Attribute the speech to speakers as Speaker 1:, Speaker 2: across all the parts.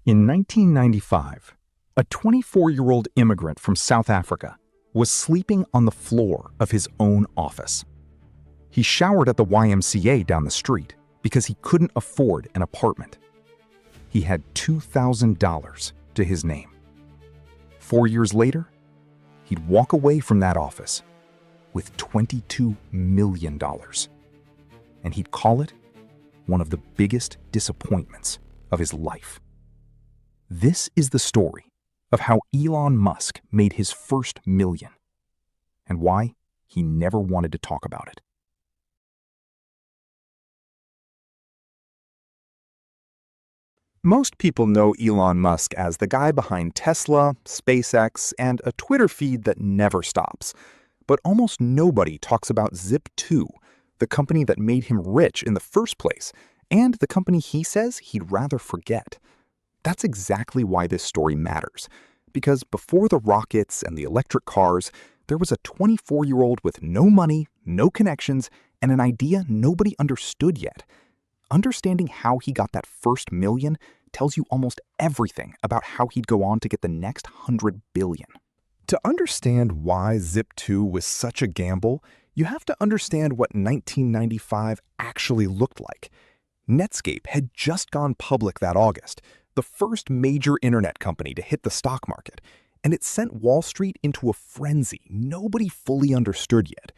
Speaker 1: In 1995, a 24-year-old immigrant from South Africa was sleeping on the floor of his own office. He showered at the YMCA down the street because he couldn't afford an apartment. He had $2,000 to his name. 4 years later, he'd walk away from that office with $22 million. And he'd call it one of the biggest disappointments of his life. This is the story of how Elon Musk made his first million and why he never wanted to talk about it. Most people know Elon Musk as the guy behind Tesla, SpaceX, and a Twitter feed that never stops. But almost nobody talks about Zip2, the company that made him rich in the first place, and the company he says he'd rather forget. That's exactly why this story matters, because before the rockets and the electric cars, there was a 24-year-old with no money, no connections, and an idea nobody understood yet. Understanding how he got that first million tells you almost everything about how he'd go on to get the next 100 billion. To understand why Zip2 was such a gamble, you have to understand what 1995 actually looked like. Netscape had just gone public that August, the first major internet company to hit the stock market, and it sent Wall Street into a frenzy nobody fully understood yet.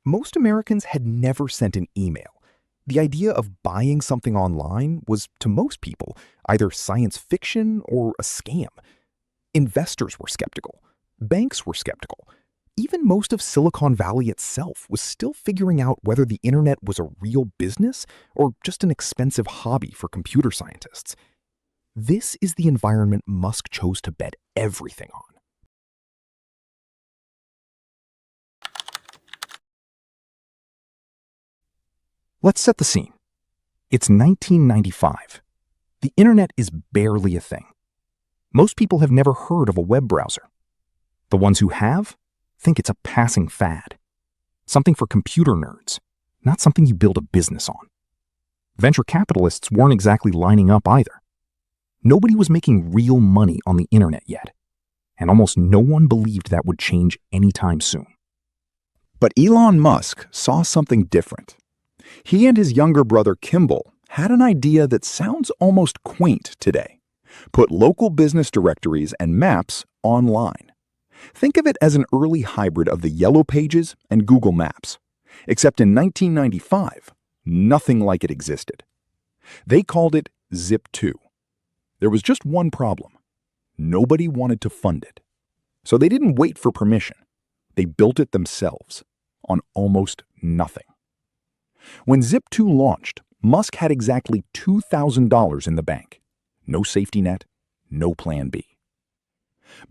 Speaker 1: Most Americans had never sent an email. The idea of buying something online was, to most people, either science fiction or a scam. Investors were skeptical. Banks were skeptical. Even most of Silicon Valley itself was still figuring out whether the internet was a real business or just an expensive hobby for computer scientists. This is the environment Musk chose to bet everything on. Let's set the scene. It's 1995. The internet is barely a thing. Most people have never heard of a web browser. The ones who have think it's a passing fad, something for computer nerds, not something you build a business on. Venture capitalists weren't exactly lining up either. Nobody was making real money on the internet yet, and almost no one believed that would change anytime soon. But Elon Musk saw something different. He and his younger brother Kimbal had an idea that sounds almost quaint today: put local business directories and maps online. Think of it as an early hybrid of the Yellow Pages and Google Maps. Except in 1995, nothing like it existed. They called it Zip2. There was just one problem. Nobody wanted to fund it. So they didn't wait for permission. They built it themselves on almost nothing. When Zip2 launched, Musk had exactly $2,000 in the bank. No safety net, no plan B.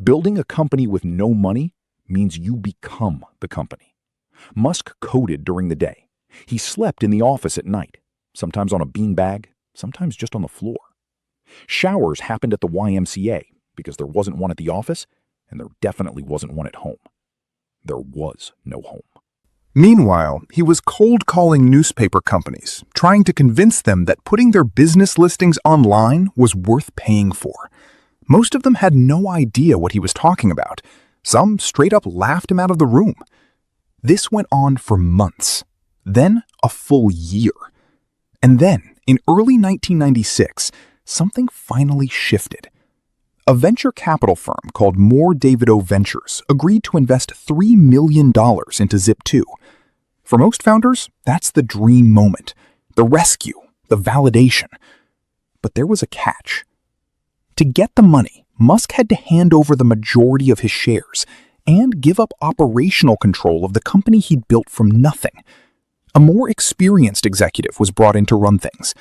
Speaker 1: Building a company with no money means you become the company. Musk coded during the day. He slept in the office at night, sometimes on a beanbag, sometimes just on the floor. Showers happened at the YMCA because there wasn't one at the office, and there definitely wasn't one at home. There was no home.
Speaker 2: Meanwhile, he was cold-calling newspaper companies, trying to convince them that putting their business listings online was worth paying for. Most of them had no idea what he was talking about. Some straight up laughed him out of the room. This went on for months, then a full year. And then, in early 1996, something finally shifted. A venture capital firm called Moore Davidow Ventures agreed to invest $3 million into Zip2. For most founders, that's the dream moment, the rescue, the validation. But there was a catch. To get the money, Musk had to hand over the majority of his shares and give up operational control of the company he'd built from nothing. A more experienced executive was brought in to run things.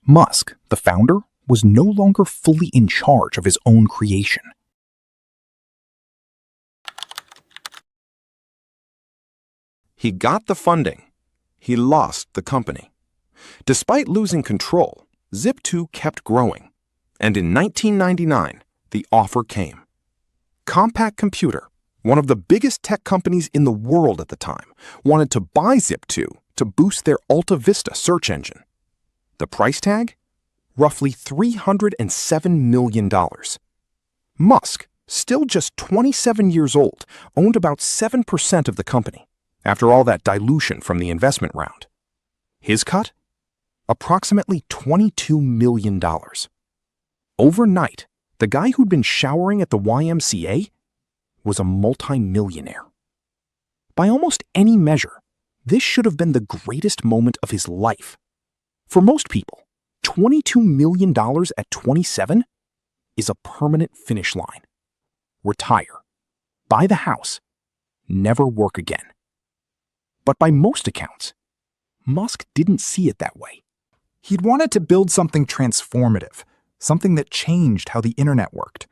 Speaker 2: Musk, the founder, was no longer fully in charge of his own creation.
Speaker 3: He got the funding. He lost the company. Despite losing control, Zip2 kept growing. And in 1999, the offer came. Compaq Computer, one of the biggest tech companies in the world at the time, wanted to buy Zip2 to boost their Alta Vista search engine. The price tag? roughly $307 million. Musk, still just 27 years old, owned about 7% of the company, after all that dilution from the investment round. His cut? Approximately $22 million. Overnight, the guy who'd been showering at the YMCA was a multimillionaire. By almost any measure, this should have been the greatest moment of his life. For most people, $22 million at 27 is a permanent finish line. Retire, buy the house, never work again. But by most accounts, Musk didn't see it that way.
Speaker 2: He'd wanted to build something transformative, something that changed how the internet worked.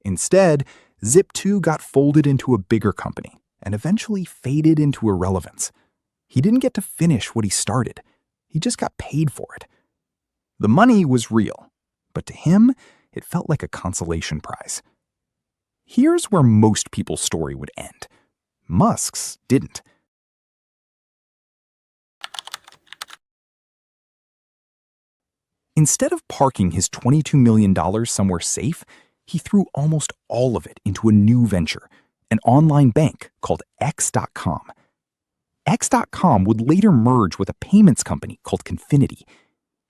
Speaker 2: Instead, Zip2 got folded into a bigger company and eventually faded into irrelevance. He didn't get to finish what he started. He just got paid for it. The money was real, but to him, it felt like a consolation prize. Here's where most people's story would end. Musk's didn't. Instead of parking his $22 million somewhere safe, he threw almost all of it into a new venture, an online bank called X.com. X.com would later merge with a payments company called Confinity.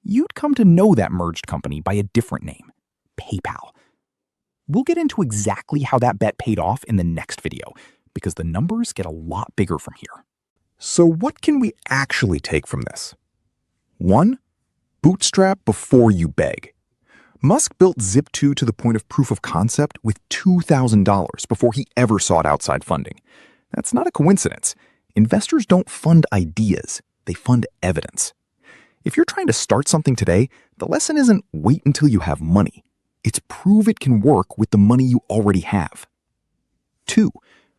Speaker 2: You'd come to know that merged company by a different name, PayPal. We'll get into exactly how that bet paid off in the next video, because the numbers get a lot bigger from here.
Speaker 1: So what can we actually take from this? 1. Bootstrap before you beg. Musk built Zip2 to the point of proof of concept with $2,000 before he ever sought outside funding. That's not a coincidence. Investors don't fund ideas, they fund evidence. If you're trying to start something today, the lesson isn't wait until you have money. It's prove it can work with the money you already have. 2.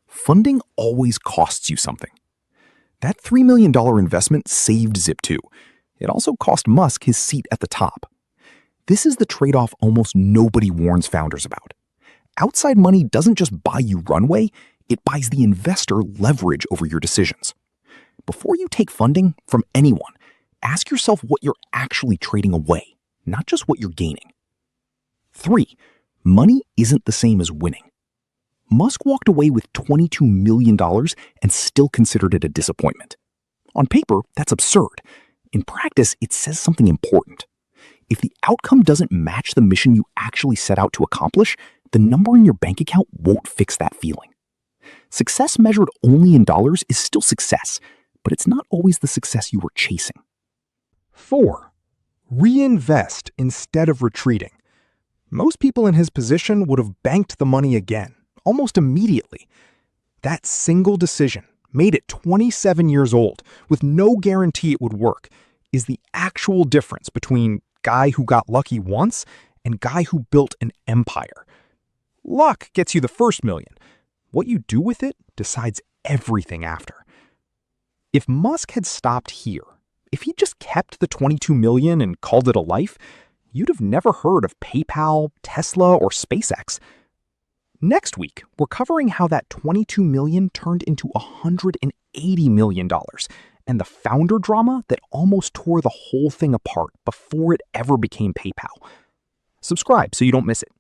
Speaker 1: Funding always costs you something. That $3 million investment saved Zip2. It also cost Musk his seat at the top. This is the trade-off almost nobody warns founders about. Outside money doesn't just buy you runway, it buys the investor leverage over your decisions. Before you take funding from anyone, ask yourself what you're actually trading away, not just what you're gaining. 3. Money isn't the same as winning. Musk walked away with $22 million and still considered it a disappointment. On paper, that's absurd. In practice, it says something important. If the outcome doesn't match the mission you actually set out to accomplish, the number in your bank account won't fix that feeling. Success measured only in dollars is still success, but it's not always the success you were chasing.
Speaker 2: 4. Reinvest instead of retreating. Most people in his position would have banked the money again, almost immediately. That single decision, made at 27 years old, with no guarantee it would work, is the actual difference between guy who got lucky once and guy who built an empire. Luck gets you the first million. What you do with it decides everything after. If Musk had stopped here, if he just kept the 22 million and called it a life, you'd have never heard of PayPal, Tesla, or SpaceX. Next week, we're covering how that 22 million turned into $180 million, and the founder drama that almost tore the whole thing apart before it ever became PayPal. Subscribe so you don't miss it.